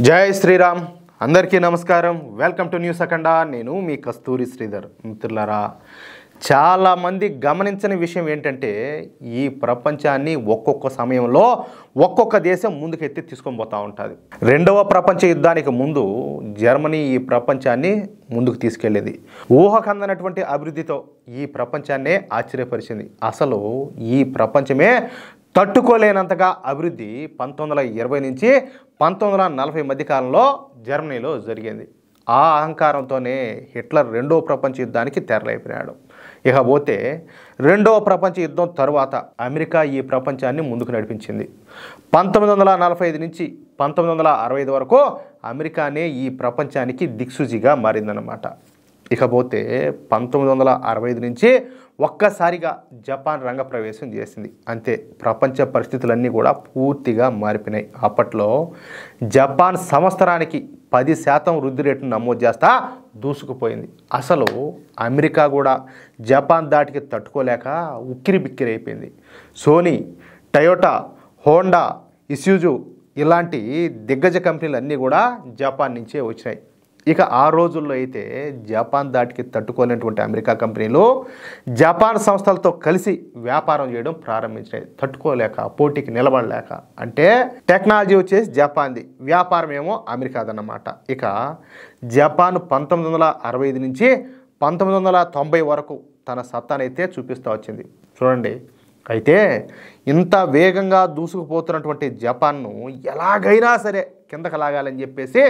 జై శ్రీరామ్ అందరికీ నమస్కారం. వెల్కమ్ టు న్యూస్ అఖండ. నేను మీ కస్తూరి శ్రీధర్. మిత్రులారా, చాలామంది గమనించని విషయం ఏంటంటే ఈ ప్రపంచాన్ని ఒక్కొక్క సమయంలో ఒక్కొక్క దేశం ముందుకెత్తి తీసుకొని పోతూ ఉంటుంది. రెండవ ప్రపంచ యుద్ధానికి ముందు జర్మనీ ఈ ప్రపంచాన్ని ముందుకు తీసుకెళ్ళేది. ఊహకందనటువంటి అభివృద్ధితో ఈ ప్రపంచాన్నే ఆశ్చర్యపరిచింది. అసలు ఈ ప్రపంచమే తట్టుకోలేనంతగా అభివృద్ధి 1920 నుంచి 1940 మధ్య కాలంలో జర్మనీలో జరిగింది. ఆ అహంకారంతోనే హిట్లర్ రెండవ ప్రపంచ యుద్ధానికి తెరలేపినాడు. ఇకపోతే రెండవ ప్రపంచ యుద్ధం తరువాత అమెరికా ఈ ప్రపంచాన్ని ముందుకు నడిపించింది. 1945 నుంచి 1965 వరకు అమెరికానే ఈ ప్రపంచానికి దిక్సూచిగా మారిందన్నమాట. ఇకపోతే 1965 నుంచి ఒక్కసారిగా జపాన్ రంగప్రవేశం చేసింది. అంతే, ప్రపంచ పరిస్థితులన్నీ కూడా పూర్తిగా మారిపోయినాయి. అప్పట్లో జపాన్ సంవత్సరానికి 10% వృద్ధి రేటును నమోదు చేస్తా దూసుకుపోయింది. అసలు అమెరికా కూడా జపాన్ దాటికి తట్టుకోలేక ఉక్కిరి బిక్కిరి అయిపోయింది. సోనీ, టయోటా, హోండా, ఇస్యూజు ఇలాంటి దిగ్గజ కంపెనీలు అన్నీ కూడా జపాన్ నుంచే వచ్చినాయి. ఇక ఆ రోజుల్లో అయితే జపాన్ దాటికి తట్టుకోలేనటువంటి అమెరికా కంపెనీలు జపాన్ సంస్థలతో కలిసి వ్యాపారం చేయడం ప్రారంభించినాయి. తట్టుకోలేక, పోటీకి నిలబడలేక. అంటే టెక్నాలజీ వచ్చేసి జపాన్ది, వ్యాపారం ఏమో అమెరికాదన్నమాట. ఇక జపాన్ 1965 నుంచి 1990 వరకు తన సత్తానైతే చూపిస్తూ వచ్చింది. చూడండి, అయితే ఇంత వేగంగా దూసుకుపోతున్నటువంటి జపాన్ను ఎలాగైనా సరే కిందకు లాగాలని చెప్పేసి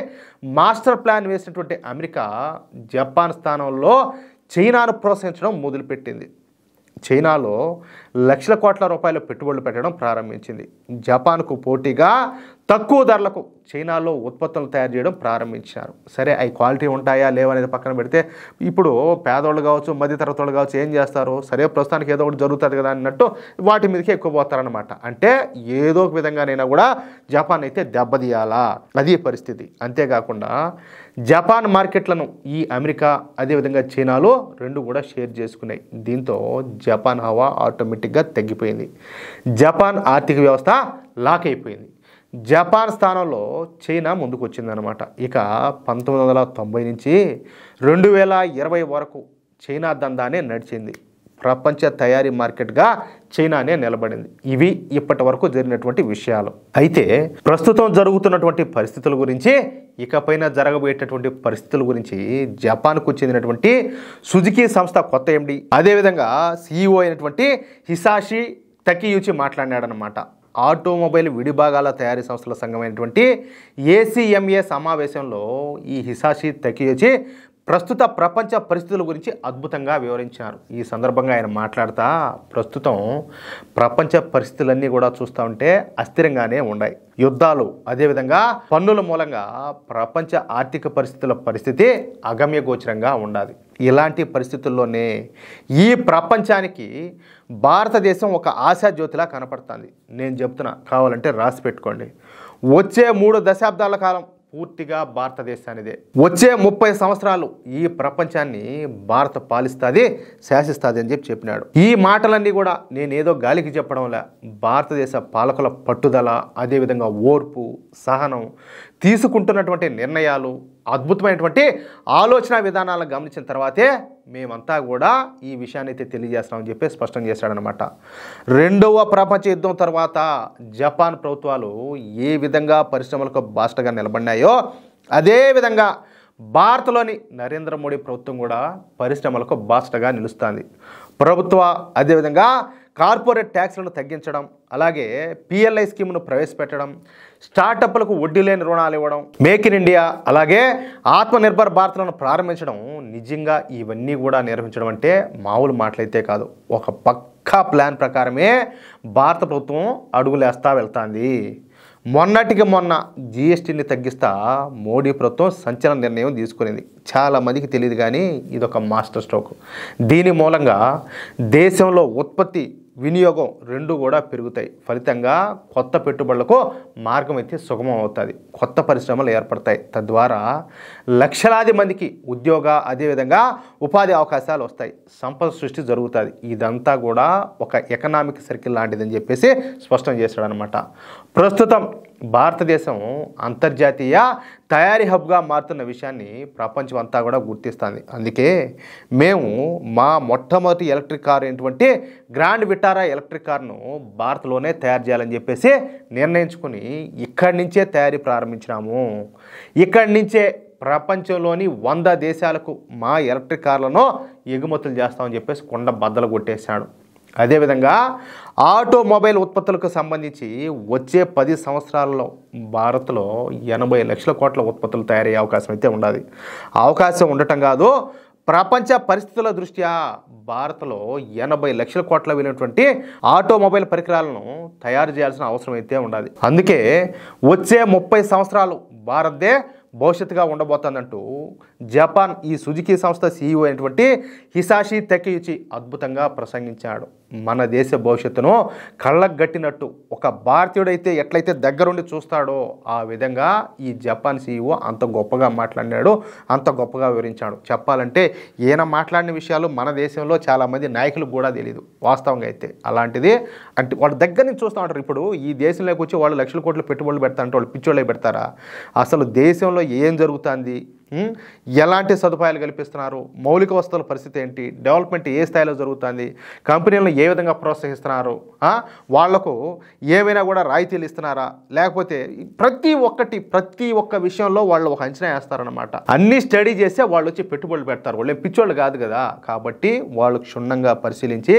మాస్టర్ ప్లాన్ వేసినటువంటి అమెరికా జపాన్ స్థానంలో చైనాను ప్రోత్సహించడం మొదలుపెట్టింది. చైనాలో లక్షల కోట్ల రూపాయల పెట్టుబడులు పెట్టడం ప్రారంభించింది. జపాన్కు పోటీగా తక్కువ ధరలకు చైనాలో ఉత్పత్తులు తయారు చేయడం ప్రారంభించారు. సరే, అవి క్వాలిటీ ఉంటాయా లేవనేది పక్కన పెడితే ఇప్పుడు పేదోళ్ళు కావచ్చు, మధ్యతరగతి వాళ్ళు కావచ్చు ఏం చేస్తారు, సరే ప్రస్తుతానికి ఏదో ఒకటి జరుగుతుంది కదా అన్నట్టు వాటి మీదకి ఎక్కువ పోతారనమాట. అంటే ఏదో ఒక విధంగానైనా కూడా జపాన్ అయితే దెబ్బతీయాలా, అది పరిస్థితి. అంతేకాకుండా జపాన్ మార్కెట్లను ఈ అమెరికా అదేవిధంగా చైనాలో రెండు కూడా షేర్ చేసుకున్నాయి. దీంతో జపాన్ హవా ఆటోమేటిక్గా తగ్గిపోయింది. జపాన్ ఆర్థిక వ్యవస్థ లాక్ అయిపోయింది. జపాన్ స్థానంలో చైనా ముందుకు వచ్చిందనమాట. ఇక 1990 నుంచి 2020 వరకు చైనా దందానే నడిచింది. ప్రపంచ తయారీ మార్కెట్గా చైనానే నిలబడింది. ఇవి ఇప్పటి వరకు జరిగినటువంటి విషయాలు. అయితే ప్రస్తుతం జరుగుతున్నటువంటి పరిస్థితుల గురించి, ఇకపైన జరగబోయేటటువంటి పరిస్థితుల గురించి జపాన్కు చెందినటువంటి సుజుకి సంస్థ కొత్త ఎండి అదేవిధంగా CEO అయినటువంటి హిసాషి తకియుచి మాట్లాడినాడనమాట. ఆటోమొబైల్ విడిభాగాల తయారీ సంస్థల సంఘమైనటువంటి ACMA సమావేశంలో ఈ హిసాషి తకియుచి ప్రస్తుత ప్రపంచ పరిస్థితుల గురించి అద్భుతంగా వివరించారు. ఈ సందర్భంగా ఆయన మాట్లాడుతూ ప్రస్తుతం ప్రపంచ పరిస్థితులన్నీ కూడా చూస్తూ ఉంటే అస్థిరంగానే ఉన్నాయి. యుద్ధాలు అదేవిధంగా పన్నుల మూలంగా ప్రపంచ ఆర్థిక పరిస్థితుల పరిస్థితి అగమ్యగోచరంగా ఉండాలి. ఇలాంటి పరిస్థితుల్లోనే ఈ ప్రపంచానికి భారతదేశం ఒక ఆశాజ్యోతిలా కనపడుతుంది. నేను చెప్తున్నా, కావాలంటే రాసి పెట్టుకోండి. వచ్చే 3 దశాబ్దాల కాలం పూర్తిగా భారతదేశానిదే. వచ్చే 30 సంవత్సరాలు ఈ ప్రపంచాన్ని భారత పాలిస్తుంది, శాసిస్తుంది అని చెప్పినాడు. ఈ మాటలన్నీ కూడా నేనేదో గాలికి చెప్పడంలా, భారతదేశ పాలకుల పట్టుదల, అదేవిధంగా ఓర్పు, సహనం, తీసుకుంటున్నటువంటి నిర్ణయాలు, అద్భుతమైనటువంటి ఆలోచన విధానాలను గమనించిన తర్వాతే మేమంతా కూడా ఈ విషయాన్ని అయితే తెలియజేస్తామని చెప్పి స్పష్టం చేశాడనమాట. రెండవ ప్రపంచ యుద్ధం తర్వాత జపాన్ ప్రభుత్వాలు ఏ విధంగా పరిశ్రమలకు బాస్టగా నిలబడినాయో అదేవిధంగా భారత్లోని నరేంద్ర మోడీ ప్రభుత్వం కూడా పరిశ్రమలకు బాస్టగా నిలుస్తుంది. ప్రభుత్వ అదేవిధంగా కార్పొరేట్ ట్యాక్స్లను తగ్గించడం, అలాగే PLI స్కీమ్ను ప్రవేశపెట్టడం, స్టార్టప్లకు వడ్డీ లేని రుణాలు ఇవ్వడం, మేక్ ఇన్ ఇండియా, అలాగే ఆత్మనిర్భర్ భారత్లను ప్రారంభించడం, నిజంగా ఇవన్నీ కూడా నిర్వహించడం అంటే మామూలు మాటలైతే కాదు. ఒక పక్కా ప్లాన్ ప్రకారమే భారత ప్రభుత్వం అడుగులేస్తా వెళ్తుంది. మొన్నటికి మొన్న GSTని తగ్గిస్తా మోడీ ప్రభుత్వం సంచలన నిర్ణయం తీసుకునింది. చాలామందికి తెలియదు కానీ ఇదొక మాస్టర్ స్ట్రోక్. దీని మూలంగా దేశంలో ఉత్పత్తి, వినియోగం రెండు కూడా పెరుగుతాయి. ఫలితంగా కొత్త పెట్టుబడులకు మార్గం అయితే సుగమం అవుతుంది. కొత్త పరిశ్రమలు ఏర్పడతాయి. తద్వారా లక్షలాది మందికి ఉద్యోగ అదేవిధంగా ఉపాధి అవకాశాలు వస్తాయి. సంపద సృష్టి జరుగుతుంది. ఇదంతా కూడా ఒక ఎకనామిక్ సర్కిల్ లాంటిదని చెప్పేసి స్పష్టం చేశాడనమాట. ప్రస్తుతం భారతదేశం అంతర్జాతీయ తయారీ హబ్గా మారుతున్న విషయాన్ని ప్రపంచం అంతా కూడా గుర్తిస్తుంది. అందుకే మేము మా మొట్టమొదటి ఎలక్ట్రిక్ కార్ అయినటువంటి గ్రాండ్ విటారా ఎలక్ట్రిక్ కార్ను భారత్లోనే తయారు చేయాలని చెప్పేసి నిర్ణయించుకుని ఇక్కడి నుంచే తయారీ ప్రారంభించినాము. ఇక్కడి నుంచే ప్రపంచంలోని 100 దేశాలకు మా ఎలక్ట్రిక్ కార్లను ఎగుమతులు చేస్తామని చెప్పేసి కొండ బద్దలు కొట్టేశాడు. అదేవిధంగా ఆటోమొబైల్ ఉత్పత్తులకు సంబంధించి వచ్చే 10 సంవత్సరాలలో భారత్లో 80 లక్షల కోట్ల ఉత్పత్తులు తయారయ్యే అవకాశం అయితే ఉన్నది. అవకాశం ఉండటం కాదు, ప్రపంచ పరిస్థితుల దృష్ట్యా భారత్లో 80 లక్షల కోట్ల విలువైనటువంటి ఆటోమొబైల్ పరికరాలను తయారు చేయాల్సిన అవసరం అయితే ఉన్నది. అందుకే వచ్చే 30 సంవత్సరాలు భారత్దే భవిష్యత్తుగా ఉండబోతుందంటూ జపాన్ ఈ సుజుకి సంస్థ CEO అయినటువంటి హిసాషి తకేయుచి అద్భుతంగా ప్రసంగించాడు. మన దేశ భవిష్యత్తును కళ్ళకు గట్టినట్టు ఒక భారతీయుడైతే ఎట్లయితే దగ్గరుండి చూస్తాడో ఆ విధంగా ఈ జపాన్ CEO అంత గొప్పగా మాట్లాడినాడు, అంత గొప్పగా వివరించాడు. చెప్పాలంటే ఈయన మాట్లాడిన విషయాలు మన దేశంలో చాలామంది నాయకులకు కూడా తెలియదు వాస్తవంగా అయితే. అలాంటిది అంటే వాళ్ళ దగ్గర నుంచి చూస్తూ ఉంటారు. ఇప్పుడు ఈ దేశంలోకి వచ్చి వాళ్ళు లక్షల కోట్ల పెట్టుబడులు పెడతారంటే వాళ్ళు పిచ్చోళ్ళే పెడతారా? అసలు దేశంలో ఏం జరుగుతుంది, ఎలాంటి సదుపాయాలు కల్పిస్తున్నారు, మౌలిక వస్తువుల పరిస్థితి ఏంటి, డెవలప్మెంట్ ఏ స్థాయిలో జరుగుతుంది, కంపెనీలను ఏ విధంగా ప్రోత్సహిస్తున్నారు, వాళ్లకు ఏమైనా కూడా రాయితీలు ఇస్తున్నారా, లేకపోతే ప్రతి ఒక్క విషయంలో వాళ్ళు ఒక అంచనా వేస్తారనమాట. అన్ని స్టడీ చేస్తే వాళ్ళు వచ్చి పెట్టుబడులు పెడతారు. వాళ్ళు పిచ్చోళ్ళు కాదు కదా. కాబట్టి వాళ్ళు క్షుణ్ణంగా పరిశీలించి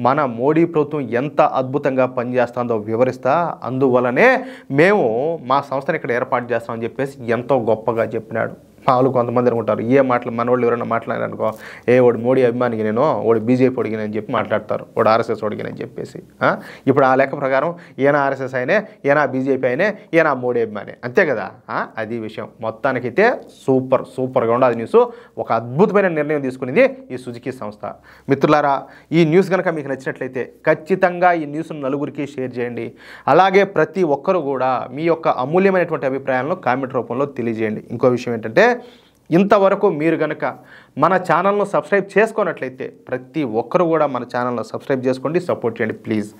మన మోడీ ప్రభుత్వం ఎంత అద్భుతంగా పనిచేస్తుందో వివరిస్తా. అందువలనే మేము మా సంస్థను ఇక్కడ ఏర్పాటు చేస్తామని చెప్పేసి ఎంతో గొప్పగా చెప్పినాడు. వాళ్ళు కొంతమంది అనుకుంటారు ఏ మాటలు మన వాళ్ళు ఎవరైనా మాట్లాడారనుకో, వాడు మోడీ అభిమానికి నేను, వాడు బీజేపీ ఒడిగినని చెప్పి మాట్లాడతారు, వాడు RSS ఒడిగినని చెప్పేసి. ఇప్పుడు ఆ లెక్క ప్రకారం ఈయన RSS అయినే, ఈయన బీజేపీ అయినే, ఈయన మోడీ అభిమాని, అంతే కదా. అది విషయం. మొత్తానికైతే సూపర్గా ఉండదు న్యూస్. ఒక అద్భుతమైన నిర్ణయం తీసుకునేది ఈ సుజుకి సంస్థ. మిత్రులారా, ఈ న్యూస్ కనుక మీకు నచ్చినట్లయితే ఖచ్చితంగా ఈ న్యూస్ను నలుగురికి షేర్ చేయండి. అలాగే ప్రతి ఒక్కరు కూడా మీ యొక్క అమూల్యమైనటువంటి అభిప్రాయాలను కామెంట్ రూపంలో తెలియజేయండి. ఇంకో విషయం ఏంటంటే, ఇంతవరకు మీరు కనుక మన ఛానల్ను సబ్స్క్రైబ్ చేసుకున్నట్లయితే ప్రతి ఒక్కరు కూడా మన ఛానల్ను సబ్స్క్రైబ్ చేసుకోండి, సపోర్ట్ చేయండి ప్లీజ్.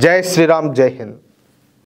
జై శ్రీరామ్, జై హింద్.